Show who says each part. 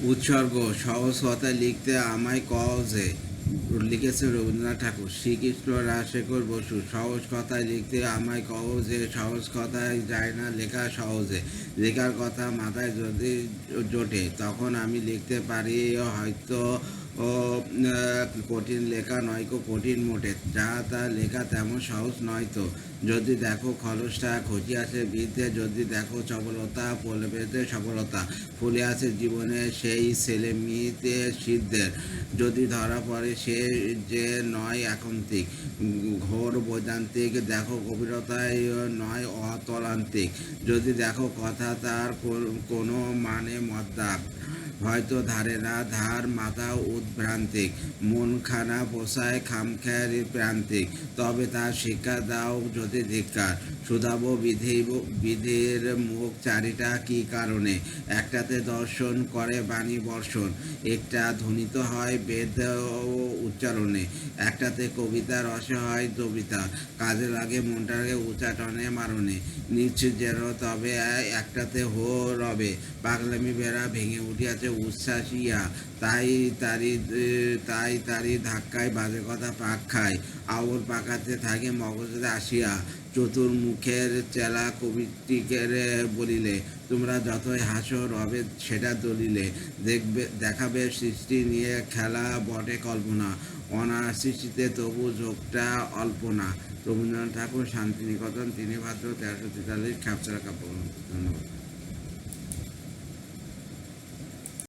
Speaker 1: উৎসর্গ সহজ কথা লিখতে আমায় কও যে। লিখেছেন রবীন্দ্রনাথ ঠাকুর। শ্রীকৃষ্ণ রাজশেখর বসু। সহজ কথায় লিখতে আমায় কও যে, সহজ কথায় যায় না লেখা সহজে। লেখার কথা মাথায় যদি জোটে তখন আমি লিখতে পারি হয়তো। ও কঠিন লেখা নয়কো কঠিন মোটে, যা তা লেখা তেমন সহজ নয় তো। যদি দেখো খরচটা ঘটিয়াছে বৃদ্ধে, যদি দেখো চপলতা পলবেতে সফলতা, ফুলে আছে জীবনে সেই ছেলে মেয়েতে সিদ্ধের। যদি ধরা পড়ে সে যে নয় একান্তিক ঘোর বৈদান্তিক, দেখো গভীরতায় নয় অতলান্তিক। যদি দেখো কথা তার কোনো মানে মদ্দাক, হয়তো ধারে না ধার মাথা উদ্ভ্রান্তিক, মনখানা পোষায় খামখেয়ালি প্রান্তিক, তবে তার শিক্ষা দাও যদি ধিক্কার। শুধাবো বিধির মুখ চারিটা কি কারণে, একটাতে দর্শন করে বাণী বর্ষণ, একটা ধ্বনিত হয় বেদ উচ্চারণে, একটাতে কবিতা রসে হয় কবিতা, কাজে লাগে মনটাকে উচ্চাটনে মারণে, নিশ্চিত যেন তবে একটাতে হো রবে, পাগলামি বেড়া ভেঙে উঠিয়াছে উচ্ছ্বাসিয়া, তাই তারি ধাক্কায় বাজে কথা পাক খায়, আউর পাকাতে থাকে মগজে আসিয়া। চতুর্মুখের চেলা কবিটিকে বলিলে, তোমরা যতই হাসো রবে সেটা দলিলে, দেখাবে সৃষ্টি নিয়ে খেলা বটে কল্পনা, অনার সৃষ্টিতে তবু যোগটা অল্প না। রবীন্দ্রনাথ ঠাকুর, শান্তিনিকেতন, 3 ভাদ্র 1343, খ্যাপচারা কাব্য। ধন্যবাদ।